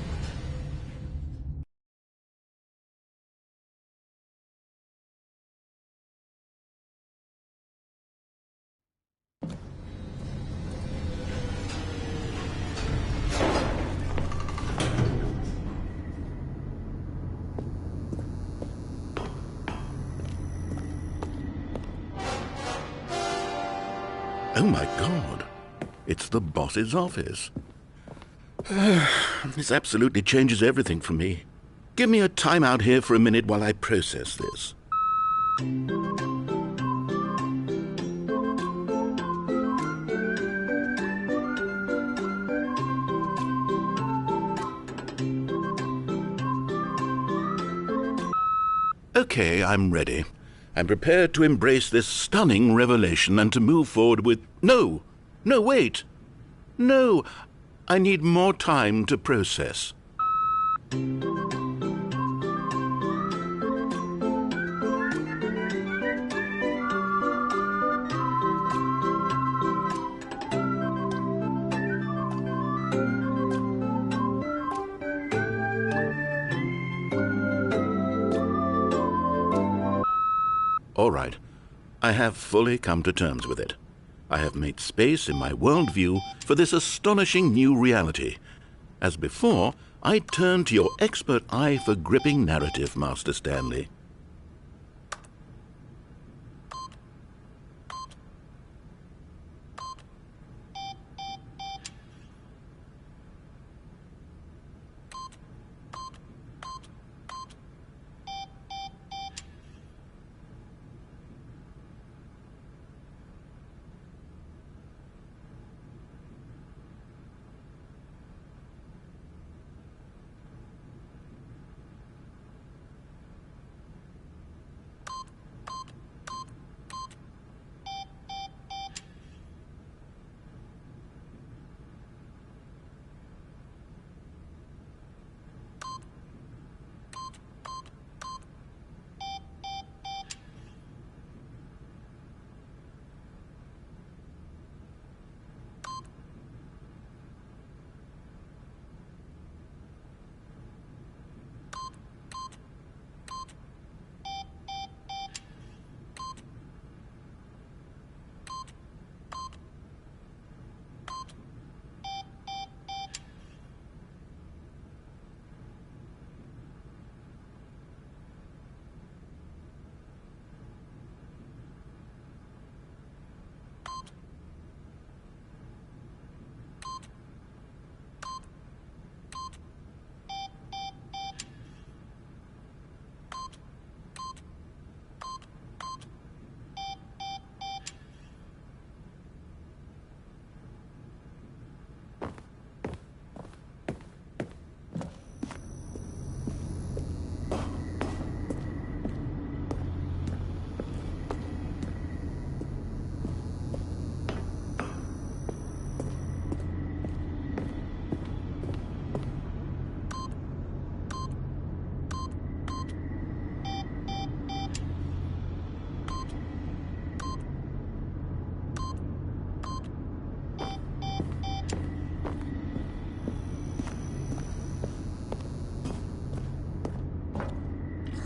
Oh my God, it's the boss's office. This absolutely changes everything for me. Give me a time out here for a minute while I process this. Okay, I'm ready. I'm prepared to embrace this stunning revelation and to move forward with... No! No, wait! No! I need more time to process. All right. I have fully come to terms with it. I have made space in my worldview for this astonishing new reality. As before, I turn to your expert eye for gripping narrative, Master Stanley.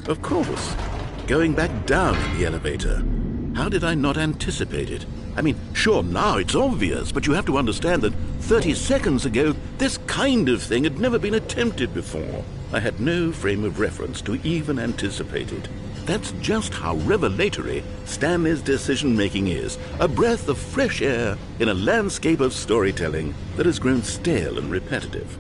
Of course. Going back down in the elevator. How did I not anticipate it? I mean, sure, now it's obvious, but you have to understand that 30 seconds ago, this kind of thing had never been attempted before. I had no frame of reference to even anticipate it. That's just how revelatory Stanley's decision-making is. A breath of fresh air in a landscape of storytelling that has grown stale and repetitive.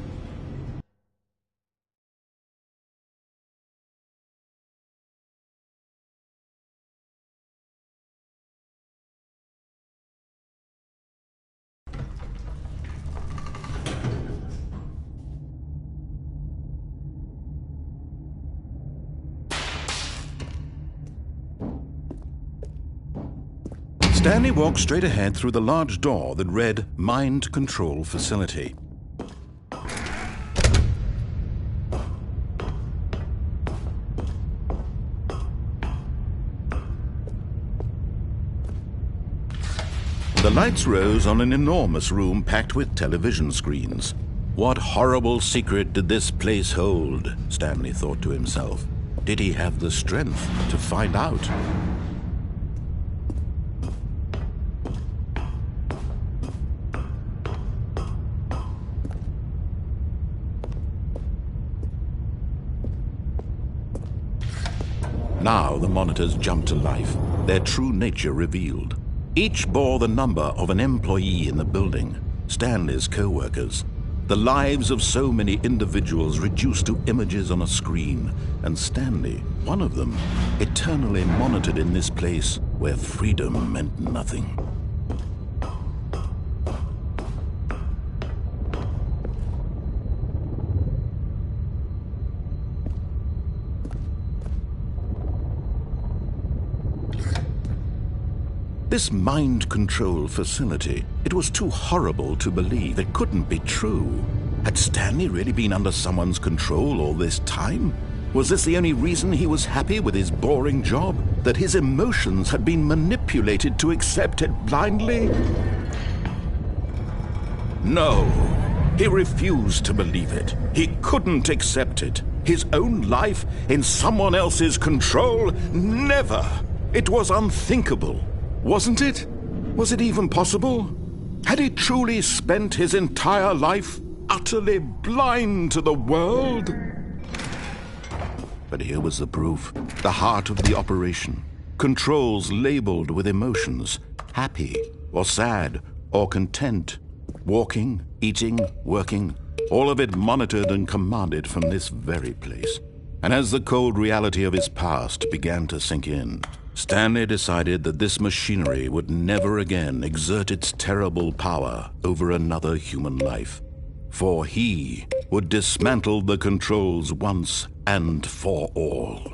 Stanley walked straight ahead through the large door that read Mind Control Facility. The lights rose on an enormous room packed with television screens. What horrible secret did this place hold? Stanley thought to himself. Did he have the strength to find out? Now the monitors jumped to life, their true nature revealed. Each bore the number of an employee in the building, Stanley's co-workers. The lives of so many individuals reduced to images on a screen, and Stanley, one of them, eternally monitored in this place where freedom meant nothing. This mind control facility, it was too horrible to believe. It couldn't be true. Had Stanley really been under someone's control all this time? Was this the only reason he was happy with his boring job? That his emotions had been manipulated to accept it blindly? No, he refused to believe it. He couldn't accept it. His own life in someone else's control? Never! It was unthinkable. Wasn't it? Was it even possible? Had he truly spent his entire life utterly blind to the world? But here was the proof. The heart of the operation. Controls labeled with emotions. Happy, or sad, or content. Walking, eating, working. All of it monitored and commanded from this very place. And as the cold reality of his past began to sink in, Stanley decided that this machinery would never again exert its terrible power over another human life. For he would dismantle the controls once and for all.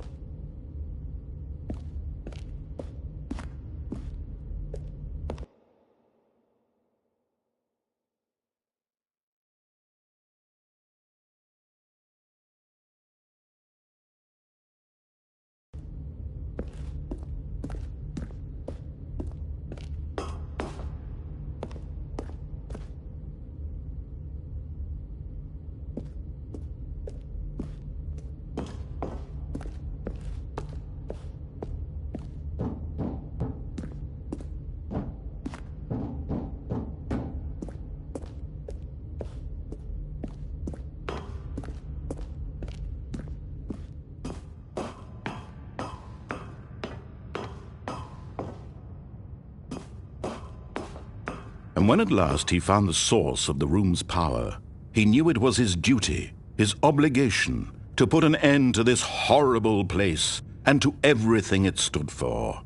And when at last he found the source of the room's power, he knew it was his duty, his obligation, to put an end to this horrible place and to everything it stood for.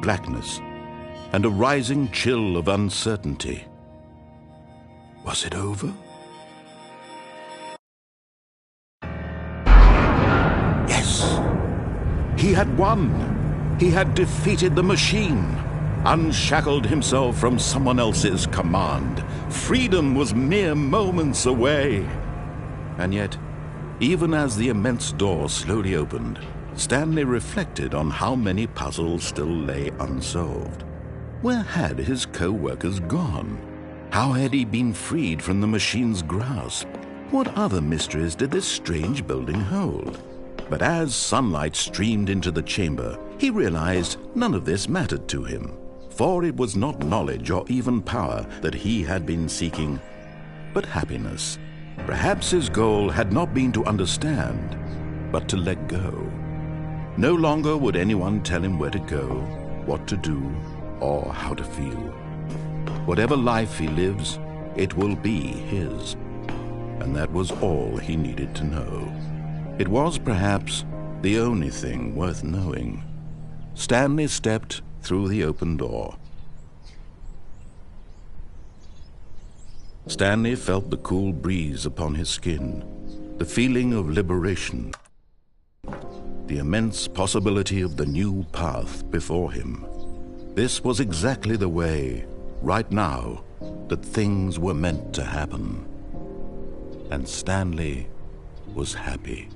Blackness, and a rising chill of uncertainty. Was it over? Yes! He had won! He had defeated the machine! unshackled himself from someone else's command. Freedom was mere moments away. And yet, even as the immense door slowly opened, Stanley reflected on how many puzzles still lay unsolved. Where had his co-workers gone? How had he been freed from the machine's grasp? What other mysteries did this strange building hold? But as sunlight streamed into the chamber, he realized none of this mattered to him, for it was not knowledge or even power that he had been seeking, but happiness. Perhaps his goal had not been to understand, but to let go. No longer would anyone tell him where to go, what to do, or how to feel. Whatever life he lives, it will be his. And that was all he needed to know. It was perhaps the only thing worth knowing. Stanley stepped through the open door. Stanley felt the cool breeze upon his skin, the feeling of liberation, the immense possibility of the new path before him. This was exactly the way, right now, that things were meant to happen. And Stanley was happy.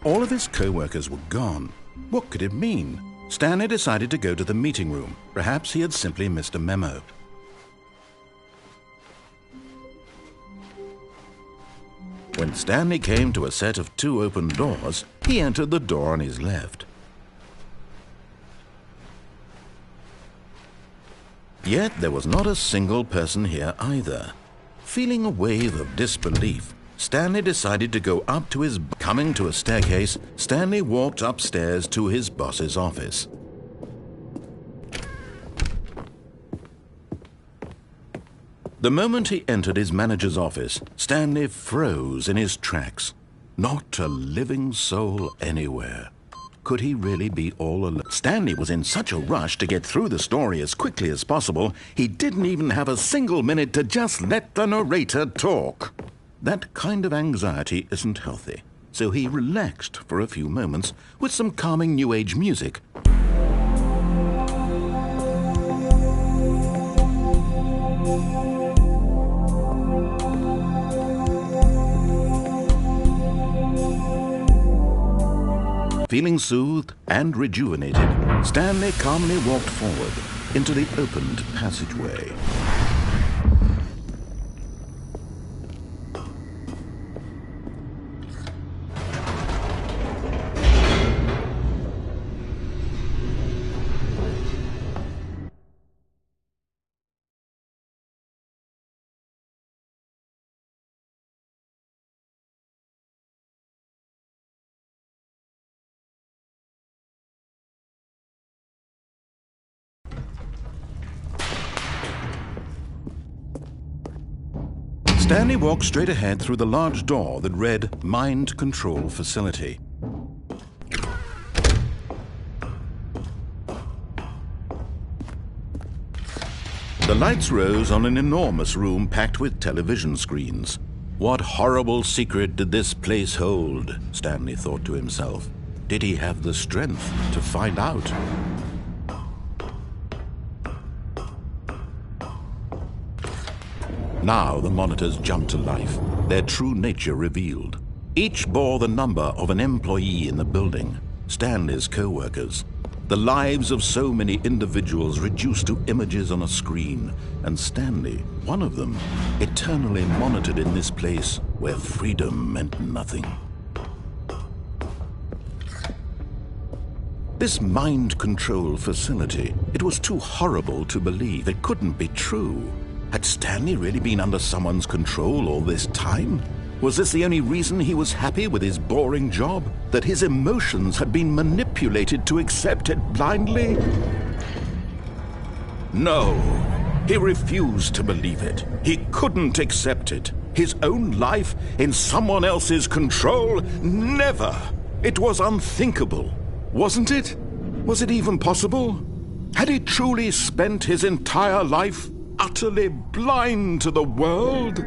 All of his co-workers were gone. What could it mean? Stanley decided to go to the meeting room. Perhaps he had simply missed a memo. When Stanley came to a set of 2 open doors, he entered the door on his left. Yet there was not a single person here either. Feeling a wave of disbelief, Stanley decided to go up to his... Coming to a staircase, Stanley walked upstairs to his boss's office. The moment he entered his manager's office, Stanley froze in his tracks. Not a living soul anywhere. Could he really be all alone? Stanley was in such a rush to get through the story as quickly as possible, he didn't even have a single minute to just let the narrator talk. That kind of anxiety isn't healthy, so he relaxed for a few moments with some calming New Age music. Feeling soothed and rejuvenated, Stanley calmly walked forward into the opened passageway. Stanley walked straight ahead through the large door that read Mind Control Facility. The lights rose on an enormous room packed with television screens. What horrible secret did this place hold? Stanley thought to himself. Did he have the strength to find out? Now the monitors jumped to life, their true nature revealed. Each bore the number of an employee in the building, Stanley's co-workers. The lives of so many individuals reduced to images on a screen, and Stanley, one of them, eternally monitored in this place where freedom meant nothing. This mind control facility, it was too horrible to believe. It couldn't be true. Had Stanley really been under someone's control all this time? Was this the only reason he was happy with his boring job? That his emotions had been manipulated to accept it blindly? No, he refused to believe it. He couldn't accept it. His own life in someone else's control? Never! It was unthinkable, wasn't it? Was it even possible? Had he truly spent his entire life utterly blind to the world?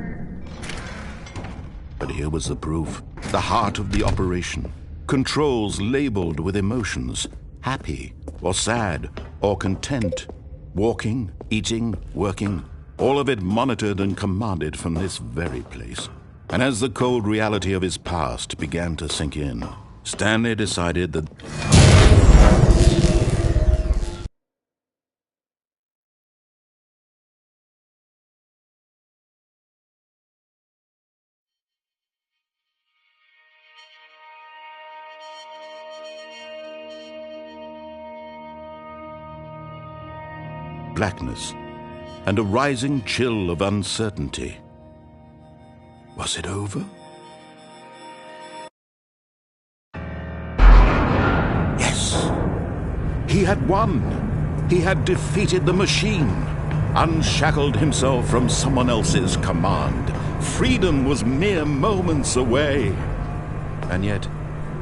But here was the proof. The heart of the operation. Controls labeled with emotions. Happy, or sad, or content. Walking, eating, working. All of it monitored and commanded from this very place. And as the cold reality of his past began to sink in, Stanley decided that... blackness, and a rising chill of uncertainty. Was it over? Yes! He had won! He had defeated the machine, unshackled himself from someone else's command. Freedom was mere moments away. And yet,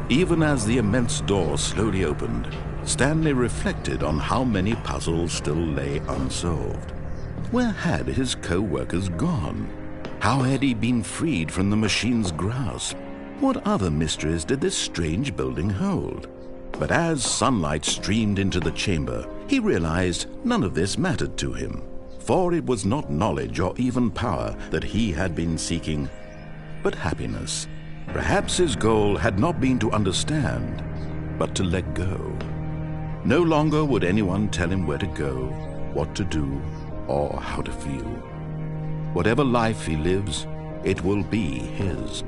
even as the immense door slowly opened, Stanley reflected on how many puzzles still lay unsolved. Where had his co-workers gone? How had he been freed from the machine's grasp? What other mysteries did this strange building hold? But as sunlight streamed into the chamber, he realized none of this mattered to him, for it was not knowledge or even power that he had been seeking, but happiness. Perhaps his goal had not been to understand, but to let go. No longer would anyone tell him where to go, what to do, or how to feel. Whatever life he lives, it will be his.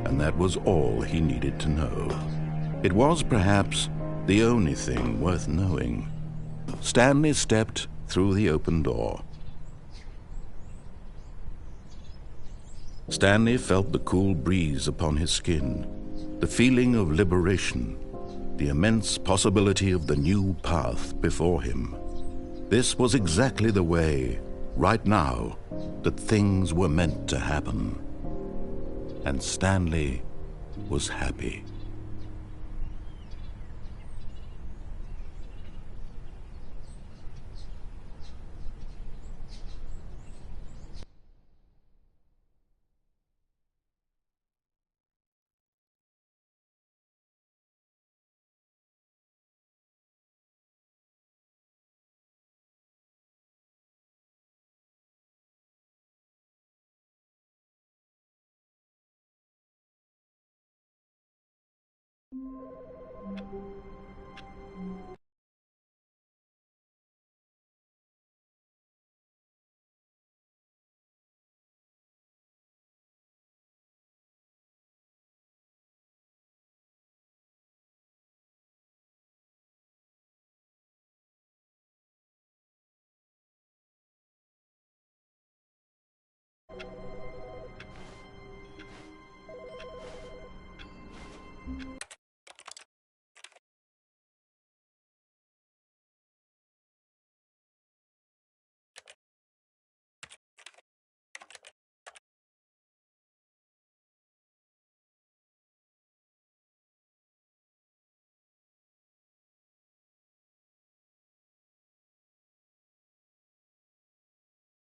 And that was all he needed to know. It was perhaps the only thing worth knowing. Stanley stepped through the open door. Stanley felt the cool breeze upon his skin, the feeling of liberation, the immense possibility of the new path before him. This was exactly the way, right now, that things were meant to happen. And Stanley was happy.